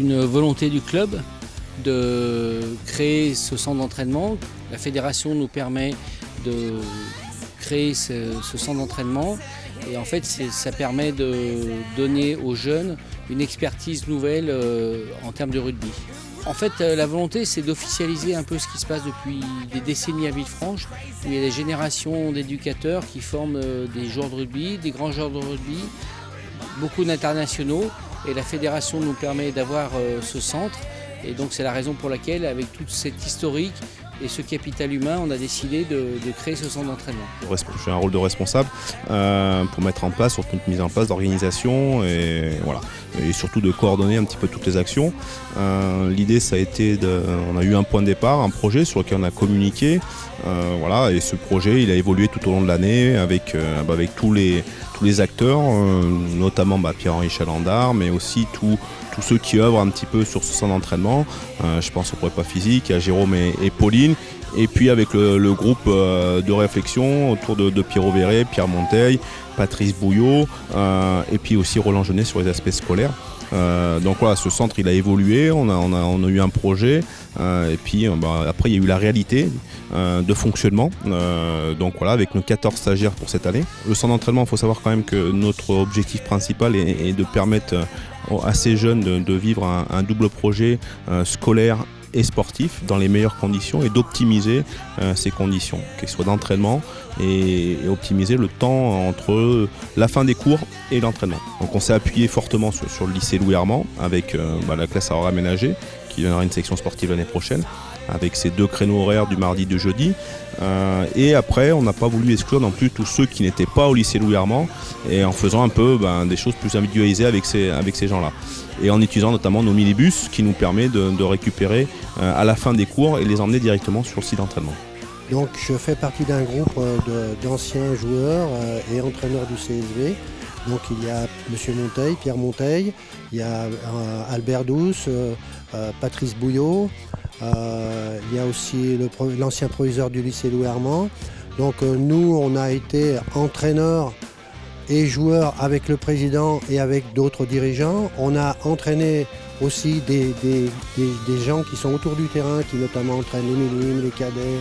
une volonté du club de créer ce centre d'entraînement. La fédération nous permet de créer ce centre d'entraînement et en fait ça permet de donner aux jeunes une expertise nouvelle en termes de rugby. En fait, la volonté, c'est d'officialiser un peu ce qui se passe depuis des décennies à Villefranche, où il y a des générations d'éducateurs qui forment des joueurs de rugby, des grands joueurs de rugby, beaucoup d'internationaux, et la fédération nous permet d'avoir ce centre. Et donc c'est la raison pour laquelle, avec toute cette historique et ce capital humain, on a décidé de créer ce centre d'entraînement. J'ai un rôle de responsable pour mettre en place, surtout une mise en place d'organisation et, voilà, et surtout de coordonner un petit peu toutes les actions. L'idée, ça a été, on a eu un point de départ, un projet sur lequel on a communiqué. Voilà, et ce projet, il a évolué tout au long de l'année avec tous les acteurs, notamment Pierre-Henri Chalandard, mais aussi tous ceux qui œuvrent un petit peu sur ce centre d'entraînement. Je pense au prépa physique, à Jérôme et Pauline, et puis avec le groupe de réflexion autour de Pierrot Verret, Pierre Monteil, Patrice Bouillot, et puis aussi Roland Genet sur les aspects scolaires. Donc voilà, ce centre il a évolué, on a eu un projet, et puis après il y a eu la réalité de fonctionnement, donc voilà, avec nos 14 stagiaires pour cette année. Le centre d'entraînement, il faut savoir quand même que notre objectif principal est de permettre à ces jeunes de vivre un double projet scolaire et sportif dans les meilleures conditions et d'optimiser ces conditions, qu'elles soient d'entraînement et optimiser le temps entre la fin des cours et l'entraînement. Donc on s'est appuyé fortement sur le lycée Louis Armand avec la classe à horaire aménagé qui donnera une section sportive l'année prochaine avec ces 2 créneaux horaires du mardi et du jeudi. Et après, on n'a pas voulu exclure non plus tous ceux qui n'étaient pas au lycée Louis Armand et en faisant un peu des choses plus individualisées avec ces gens-là. Et en utilisant notamment nos minibus qui nous permet de récupérer à la fin des cours et les emmener directement sur le site d'entraînement. Donc je fais partie d'un groupe d'anciens joueurs et entraîneurs du CSV. Donc il y a M. Monteil, Pierre Monteil, il y a Albert Douce, Patrice Bouillot, il y a aussi l'ancien proviseur du lycée Louis Armand. Donc nous on a été entraîneurs et joueurs avec le président et avec d'autres dirigeants. On a entraîné aussi des gens qui sont autour du terrain, qui notamment entraînent les minimes, les cadets,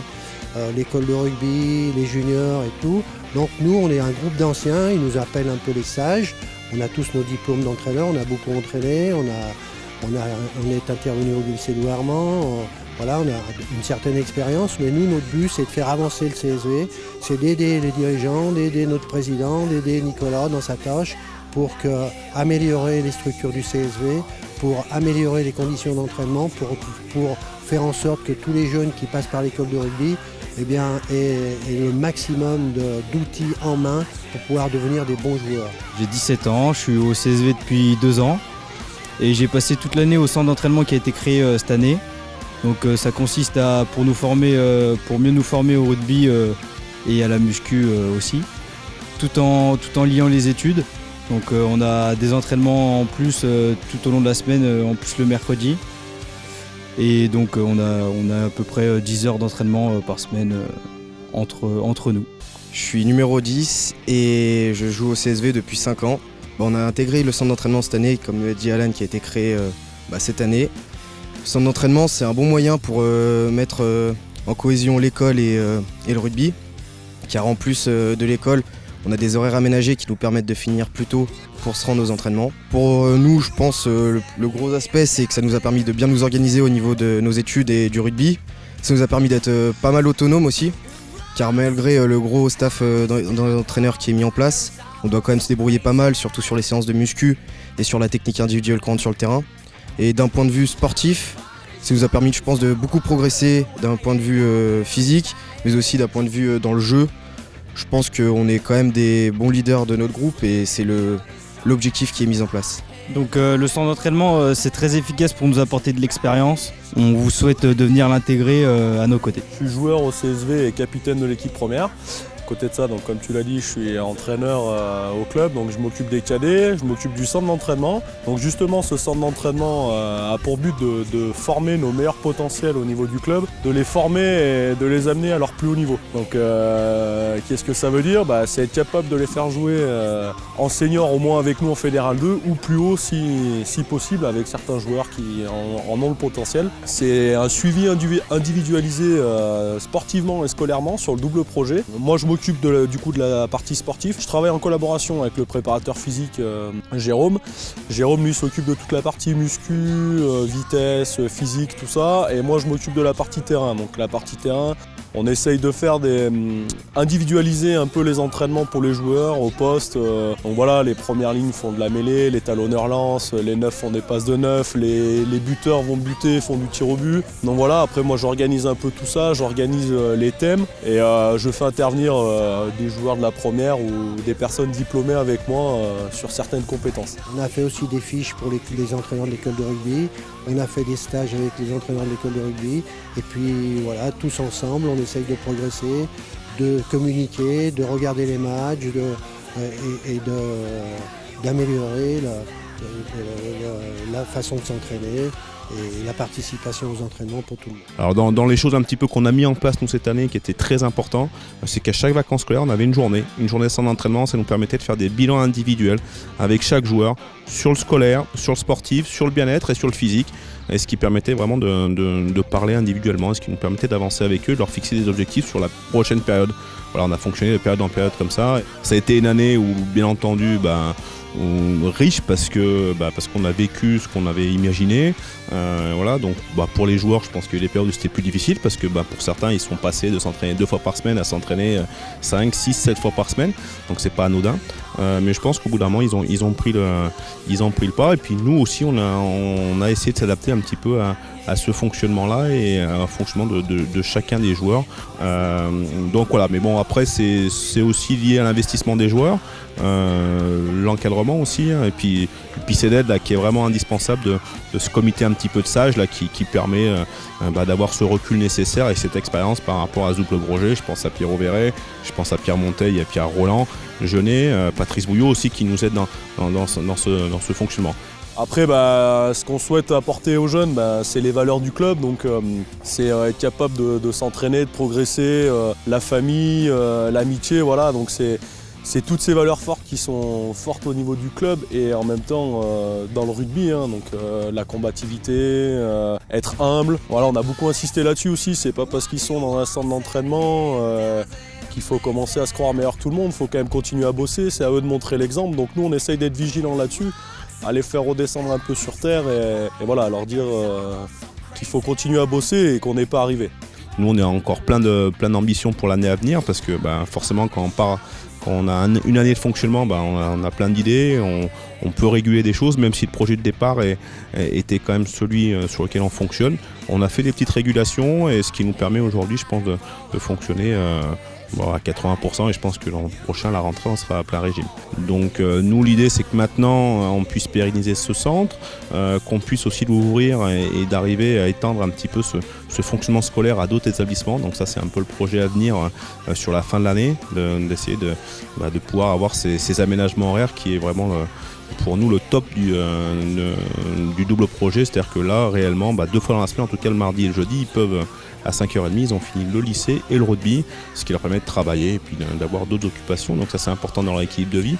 l'école de rugby, les juniors et tout. Donc nous, on est un groupe d'anciens, ils nous appellent un peu les sages. On a tous nos diplômes d'entraîneurs, on a beaucoup entraîné, on est intervenu au lycée Louis Armand. Voilà, on a une certaine expérience, mais nous, notre but, c'est de faire avancer le CSV, c'est d'aider les dirigeants, d'aider notre président, d'aider Nicolas dans sa tâche pour améliorer les structures du CSV, pour améliorer les conditions d'entraînement, pour faire en sorte que tous les jeunes qui passent par l'école de rugby aient le maximum d'outils en main pour pouvoir devenir des bons joueurs. J'ai 17 ans, je suis au CSV depuis 2 ans et j'ai passé toute l'année au centre d'entraînement qui a été créé cette année. Donc ça consiste pour mieux nous former au rugby et à la muscu aussi, tout en liant les études. Donc on a des entraînements en plus tout au long de la semaine, en plus le mercredi. Et donc on a à peu près 10 heures d'entraînement par semaine entre nous. Je suis numéro 10 et je joue au CSV depuis 5 ans. On a intégré le centre d'entraînement cette année, comme l'a dit Alan, qui a été créé cette année. Le centre d'entraînement, c'est un bon moyen pour mettre en cohésion l'école et le rugby, car en plus de l'école, on a des horaires aménagés qui nous permettent de finir plus tôt pour se rendre aux entraînements. Pour nous, je pense le gros aspect, c'est que ça nous a permis de bien nous organiser au niveau de nos études et du rugby. Ça nous a permis d'être pas mal autonome aussi, car malgré le gros staff d'entraîneurs qui est mis en place, on doit quand même se débrouiller pas mal, surtout sur les séances de muscu et sur la technique individuelle qu'on rentre sur le terrain. Et d'un point de vue sportif, ça nous a permis, je pense, de beaucoup progresser d'un point de vue physique, mais aussi d'un point de vue dans le jeu. Je pense qu'on est quand même des bons leaders de notre groupe et c'est l'objectif qui est mis en place. Donc le centre d'entraînement, c'est très efficace pour nous apporter de l'expérience. On vous souhaite de venir l'intégrer à nos côtés. Je suis joueur au CSV et capitaine de l'équipe première. À côté de ça, donc, comme tu l'as dit, je suis entraîneur au club, donc je m'occupe des cadets, je m'occupe du centre d'entraînement. Donc justement, ce centre d'entraînement a pour but de former nos meilleurs potentiels au niveau du club, de les former et de les amener à leur plus haut niveau. Donc qu'est-ce que ça veut dire? C'est être capable de les faire jouer en senior, au moins avec nous en Fédéral 2, ou plus haut si possible avec certains joueurs qui en ont le potentiel. C'est un suivi individualisé sportivement et scolairement sur le double projet. Moi je m'occupe du coup de la partie sportive. Je travaille en collaboration avec le préparateur physique Jérôme. Jérôme lui s'occupe de toute la partie muscu, vitesse, physique, tout ça. Et moi je m'occupe de la partie terrain. Donc la partie terrain, on essaye de faire individualiser un peu les entraînements pour les joueurs au poste. Donc voilà, les premières lignes font de la mêlée, les talonneurs lancent, les neufs font des passes de neuf, les buteurs vont buter, font du tir au but. Donc voilà, après moi j'organise un peu tout ça, j'organise les thèmes et je fais intervenir des joueurs de la première ou des personnes diplômées avec moi sur certaines compétences. On a fait aussi des fiches pour les entraîneurs de l'école de rugby. On a fait des stages avec les entraîneurs de l'école de rugby. Et puis voilà, tous ensemble, on essaye de progresser, de communiquer, de regarder les matchs et d'améliorer la façon de s'entraîner et la participation aux entraînements pour tout le monde. Alors dans les choses un petit peu qu'on a mis en place nous cette année qui était très important, c'est qu'à chaque vacances scolaires on avait une journée sans entraînement. Ça nous permettait de faire des bilans individuels avec chaque joueur sur le scolaire, sur le sportif, sur le bien-être et sur le physique, et ce qui permettait vraiment de parler individuellement, ce qui nous permettait d'avancer avec eux, de leur fixer des objectifs sur la prochaine période. Voilà, on a fonctionné de période en période comme ça. Ça a été une année où bien entendu riche parce qu'on a vécu ce qu'on avait imaginé. Voilà, donc pour les joueurs, je pense qu'il y a eu des périodes où c'était plus difficile parce que pour certains, ils sont passés de s'entraîner 2 fois par semaine à s'entraîner 5, 6, 7 fois par semaine. Donc c'est pas anodin. Mais je pense qu'au bout d'un moment, ils ont pris le pas. Et puis nous aussi, on a essayé de s'adapter un petit peu à ce fonctionnement-là et au fonctionnement de chacun des joueurs. Donc voilà, mais bon, après, c'est aussi lié à l'investissement des joueurs. L'encadrement aussi, et puis cette aide là, qui est vraiment indispensable de ce comité un petit peu de sages là, qui permet d'avoir ce recul nécessaire et cette expérience par rapport à Zouple Groger. Je pense à Pierrot Verret, je pense à Pierre Monteil, à Pierre Roland, Jeunet, Patrice Bouillot aussi qui nous aide dans ce fonctionnement. Après, ce qu'on souhaite apporter aux jeunes, c'est les valeurs du club. Donc, c'est être capable de s'entraîner, de progresser, la famille, l'amitié. Voilà. Donc, c'est toutes ces valeurs fortes qui sont fortes au niveau du club et en même temps dans le rugby. Donc, la combativité, être humble. Voilà, on a beaucoup insisté là-dessus aussi. C'est pas parce qu'ils sont dans un centre d'entraînement qu'il faut commencer à se croire meilleur que tout le monde. Il faut quand même continuer à bosser. C'est à eux de montrer l'exemple. Donc, nous, on essaye d'être vigilants là-dessus, à les faire redescendre un peu sur terre et voilà, leur dire qu'il faut continuer à bosser et qu'on n'est pas arrivé. Nous, on est encore plein d'ambitions pour l'année à venir parce que forcément, quand on a une année de fonctionnement, on a plein d'idées, on peut réguler des choses, même si le projet de départ était quand même celui sur lequel on fonctionne. On a fait des petites régulations et ce qui nous permet aujourd'hui, je pense, de fonctionner à 80%, et je pense que l'an prochain, la rentrée, on sera à plein régime. Donc nous, l'idée, c'est que maintenant, on puisse pérenniser ce centre, qu'on puisse aussi l'ouvrir et d'arriver à étendre un petit peu ce fonctionnement scolaire à d'autres établissements. Donc ça, c'est un peu le projet à venir sur la fin de l'année, d'essayer de pouvoir avoir ces aménagements horaires qui est vraiment pour nous le top du double projet. C'est-à-dire que là, réellement, 2 fois dans la semaine, en tout cas le mardi et le jeudi, ils peuvent à 5h30, ils ont fini le lycée et le rugby, ce qui leur permet de travailler et puis d'avoir d'autres occupations. Donc ça, c'est important dans leur équilibre de vie.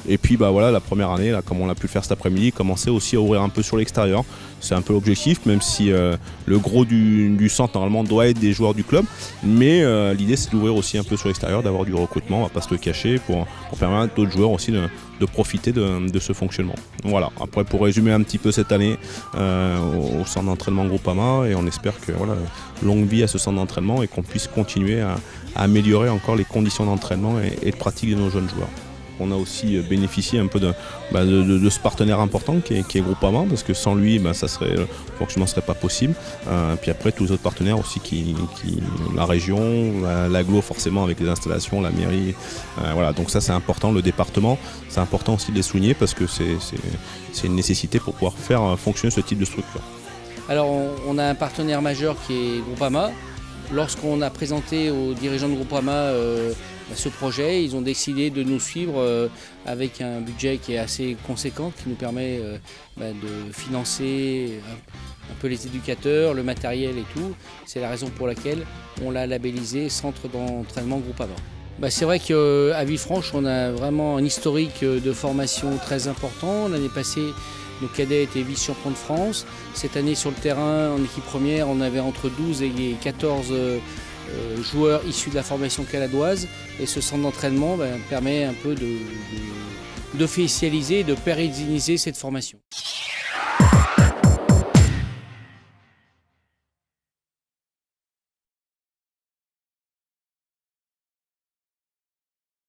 Et puis voilà, la première année, là, comme on l'a pu le faire cet après-midi, commencer aussi à ouvrir un peu sur l'extérieur. C'est un peu l'objectif, même si le gros du centre normalement doit être des joueurs du club. Mais l'idée, c'est d'ouvrir aussi un peu sur l'extérieur, d'avoir du recrutement, on va pas se le cacher, pour permettre à d'autres joueurs aussi de profiter de ce fonctionnement. Voilà, après pour résumer un petit peu cette année au centre d'entraînement Groupama, et on espère que longue vie à ce centre d'entraînement et qu'on puisse continuer à améliorer encore les conditions d'entraînement et de pratique de nos jeunes joueurs. On a aussi bénéficié un peu de ce partenaire important qui est Groupama, parce que sans lui, le fonctionnement ne serait pas possible. Puis après, tous les autres partenaires aussi, la région, l'agglo forcément avec les installations, la mairie. Voilà, donc ça c'est important, le département, c'est important aussi de les souligner parce que c'est une nécessité pour pouvoir faire fonctionner ce type de structure. Alors on a un partenaire majeur qui est Groupama. Lorsqu'on a présenté aux dirigeants de Groupama ce projet. Ils ont décidé de nous suivre avec un budget qui est assez conséquent, qui nous permet de financer un peu les éducateurs, le matériel et tout. C'est la raison pour laquelle on l'a labellisé Centre d'entraînement Groupama. C'est vrai qu'à Villefranche, on a vraiment un historique de formation très important. L'année passée, nos cadets étaient vice-champions de France. Cette année, sur le terrain, en équipe première, on avait entre 12 et 14 joueurs issus de la formation caladoise. Et ce centre d'entraînement permet un peu d'officialiser, de pérenniser cette formation.